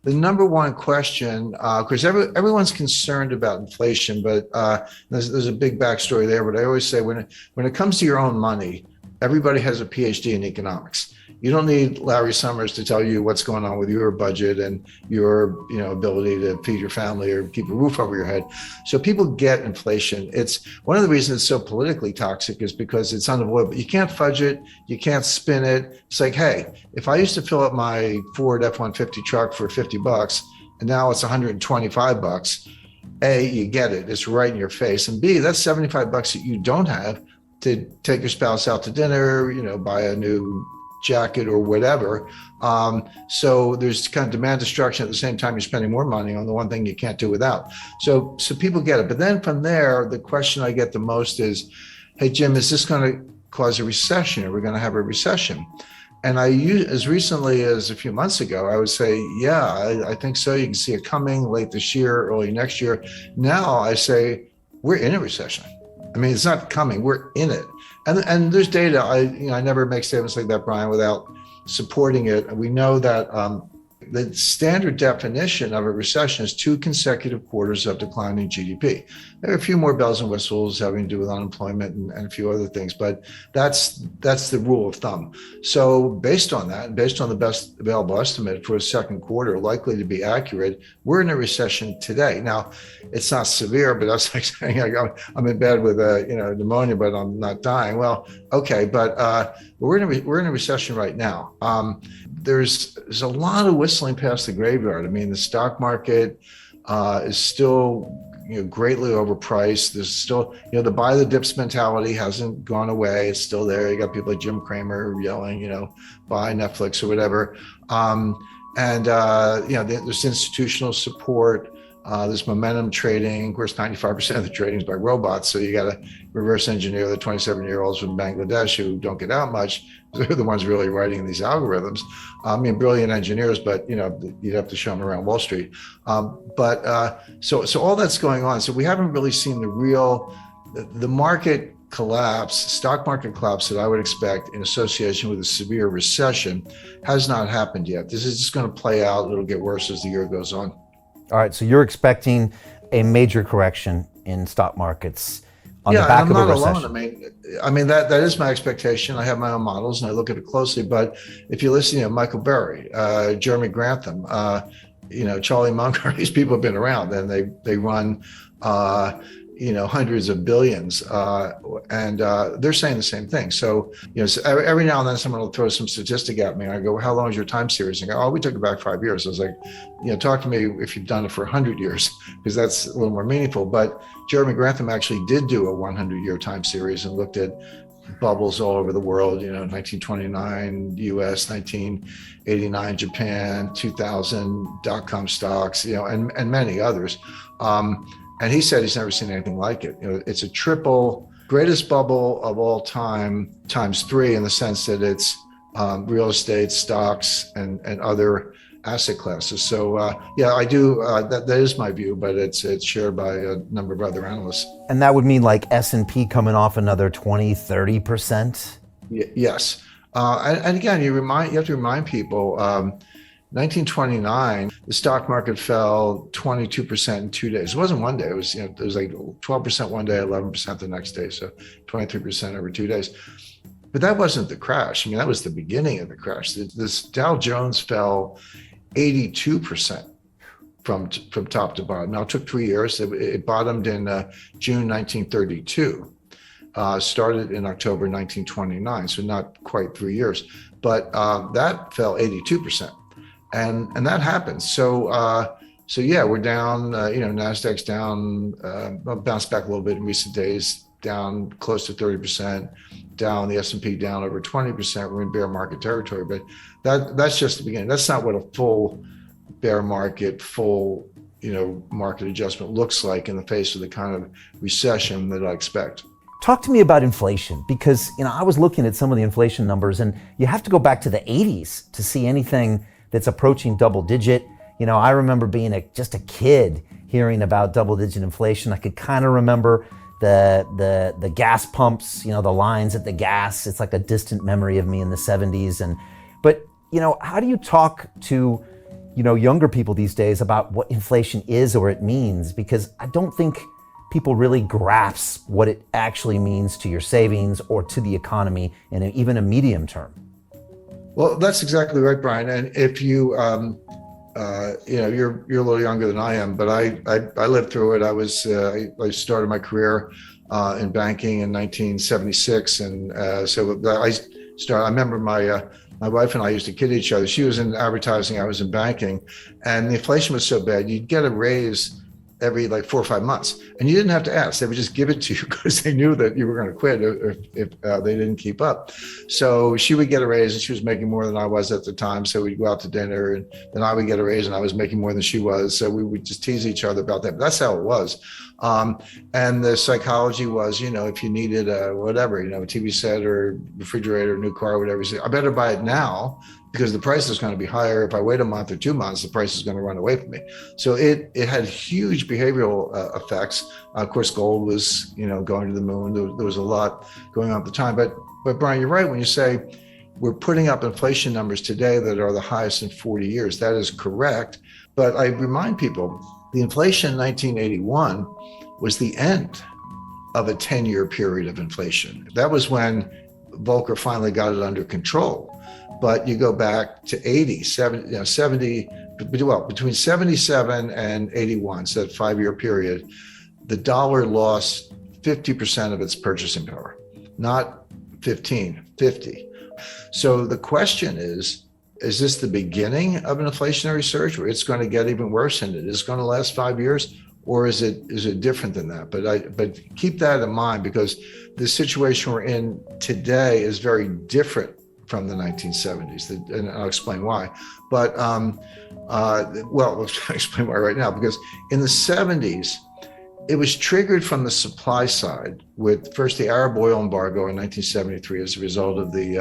the number one question, because everyone's concerned about inflation, but there's a big backstory there. But I always say when it comes to your own money, everybody has a PhD in economics. You don't need Larry Summers to tell you what's going on with your budget and your ability to feed your family or keep a roof over your head. So people get inflation. It's one of the reasons it's so politically toxic is because it's unavoidable. You can't fudge it. You can't spin it. It's like, hey, if I used to fill up my Ford F-150 truck for $50 and now it's $125, A, you get it. It's right in your face. And B, that's $75 that you don't have to take your spouse out to dinner, buy a new jacket or whatever. So there's kind of demand destruction at the same time you're spending more money on the one thing you can't do without. So people get it. But then from there, the question I get the most is, hey, Jim, is this going to cause a recession? Are we going to have a recession? And as recently as a few months ago, I would say, yeah, I think so. You can see it coming late this year, early next year. Now I say, we're in a recession. I mean, it's not coming, we're in it. And there's data. I never make statements like that, Brian, without supporting it. We know that the standard definition of a recession is 2 consecutive quarters of declining GDP. There are a few more bells and whistles having to do with unemployment and a few other things, but that's the rule of thumb. So based on that, and based on the best available estimate for a second quarter, likely to be accurate, we're in a recession today. Now, it's not severe, but that's like saying I'm in bed with pneumonia, but I'm not dying. Well, okay, but we're in a recession right now. There's a lot of whistling past the graveyard. I mean, the stock market is still greatly overpriced. There's still the buy the dips mentality hasn't gone away. It's still there. You got people like Jim Cramer yelling, buy Netflix or whatever. There's institutional support. There's momentum trading. Of course, 95% of the trading is by robots. So you got to reverse engineer the 27-year-olds from Bangladesh who don't get out much. They're the ones really writing these algorithms. Brilliant engineers, but you'd have to show them around Wall Street. So all that's going on. So we haven't really seen the market collapse, stock market collapse that I would expect in association with a severe recession has not happened yet. This is just going to play out. It'll get worse as the year goes on. All right, so you're expecting a major correction in stock markets on the back of a recession. I'm not alone. I mean that is my expectation. I have my own models and I look at it closely. But if you listen, Michael Burry, Jeremy Grantham, Charlie Munger, these people have been around and they run hundreds of billions, and they're saying the same thing. So, every now and then someone will throw some statistic at me and I go, how long is your time series? And I go, we took it back 5 years. I was like, talk to me if you've done it for 100 years, because that's a little more meaningful. But Jeremy Grantham actually did do a 100-year time series and looked at bubbles all over the world, 1929 US, 1989 Japan, 2000 dot-com stocks, and many others. And he said he's never seen anything like it. It's a triple greatest bubble of all time times 3 in the sense that it's real estate, stocks, and other asset classes. So I do. That is my view, but it's shared by a number of other analysts. And that would mean like S&P coming off another 20-30%? Yes. And again, you have to remind people. 1929, the stock market fell 22% in 2 days. It wasn't one day. It was like 12% one day, 11% the next day. So 23% over 2 days. But that wasn't the crash. That was the beginning of the crash. This Dow Jones fell 82% from top to bottom. Now, it took 3 years. It bottomed in June 1932. Started in October 1929, so not quite 3 years. But that fell 82%. And that happens. So we're down, NASDAQ's down, bounced back a little bit in recent days, down close to 30%, down the S&P down over 20%. We're in bear market territory, but that's just the beginning. That's not what a full bear market, market adjustment looks like in the face of the kind of recession that I expect. Talk to me about inflation, because I was looking at some of the inflation numbers and you have to go back to the 80s to see anything that's approaching double digit. I remember being just a kid hearing about double digit inflation. I could kind of remember the gas pumps, the lines at the gas. It's like a distant memory of me in the 70s. But how do you talk to younger people these days about what inflation is or it means, because I don't think people really grasp what it actually means to your savings or to the economy in even a medium term. Well, that's exactly right, Brian. And if you, you're a little younger than I am, but I lived through it. I started my career in banking in 1976, and I remember my wife and I used to kid each other. She was in advertising, I was in banking, and the inflation was so bad, you'd get a raise every like 4 or 5 months, and you didn't have to ask. They would just give it to you because they knew that you were going to quit if they didn't keep up. So she would get a raise, and she was making more than I was at the time. So we'd go out to dinner, and then I would get a raise, and I was making more than she was. So we would just tease each other about that. But that's how it was. And the psychology was, if you needed a TV set or refrigerator, new car, whatever, you say, I better buy it now because the price is going to be higher. If I wait a month or 2 months, the price is going to run away from me. So it had huge behavioral effects. Of course, gold was, going to the moon. There was a lot going on at the time. But Brian, you're right when you say we're putting up inflation numbers today that are the highest in 40 years. That is correct. But I remind people, the inflation in 1981 was the end of a 10-year period of inflation. That was when Volcker finally got it under control. But you go back to 70, between 77 and 81, so that 5-year period, the dollar lost 50% of its purchasing power, not 15, 50. So the question is this the beginning of an inflationary surge where it's going to get even worse and it is going to last 5 years? Or is it different than that? But keep that in mind, because the situation we're in today is very different from the 1970s, and I'll explain why. But I'll explain why right now, because in the 70s, it was triggered from the supply side with first the Arab oil embargo in 1973 as a result of the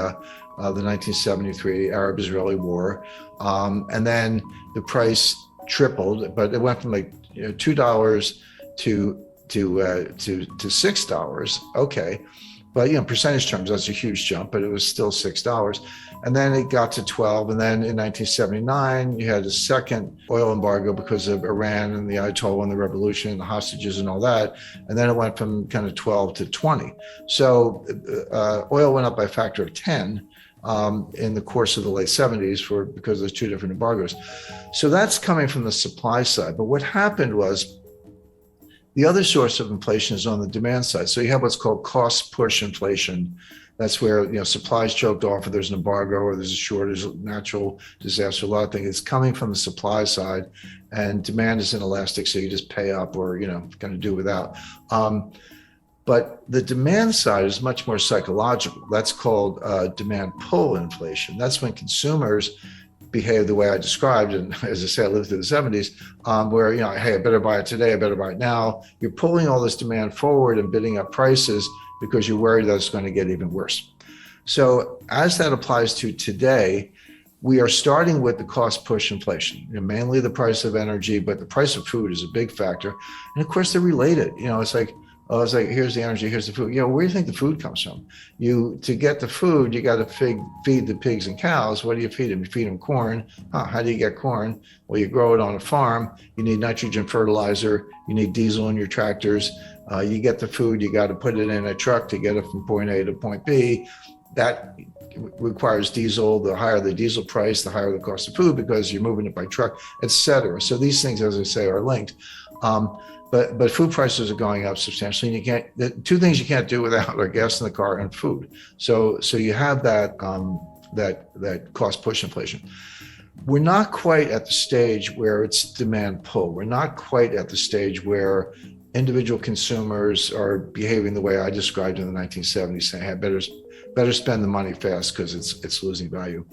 1973 Arab-Israeli war, and then the price tripled, but it went from like $2 to $6. Okay. But percentage terms, that's a huge jump, but it was still $6. And then it got to 12. And then in 1979, you had a second oil embargo because of Iran and the Ayatollah and the revolution and the hostages and all that. And then it went from kind of 12 to 20. So oil went up by a factor of 10 in the course of the late 70s because there's two different embargoes. So that's coming from the supply side. But what happened was, the other source of inflation is on the demand side. So you have what's called cost push inflation. That's where supplies choked off, or there's an embargo, or there's a shortage, natural disaster, a lot of things. It's coming from the supply side, and demand is inelastic, so you just pay up or kind of do without. But the demand side is much more psychological. That's called demand pull inflation. That's when consumers behave the way I described, and as I say, I lived through the 70s, where hey, I better buy it today, I better buy it now. You're pulling all this demand forward and bidding up prices because you're worried that it's going to get even worse. So as that applies to today, we are starting with the cost push inflation, mainly the price of energy, but the price of food is a big factor, and of course they're related. It's like, here's the energy, here's the food. Where do you think the food comes from? To get the food, you got to feed the pigs and cows. What do you feed them? You feed them corn. How do you get corn? Well, you grow it on a farm. You need nitrogen fertilizer. You need diesel in your tractors. You get the food. You got to put it in a truck to get it from point A to point B. That requires diesel. The higher the diesel price, the higher the cost of food because you're moving it by truck, et cetera. So these things, as I say, are linked. But food prices are going up substantially, and the two things you can't do without are gas in the car and food. So you have that cost push inflation. We're not quite at the stage where it's demand pull. We're not quite at the stage where individual consumers are behaving the way I described in the 1970s, saying, "Hey, better spend the money fast because it's losing value."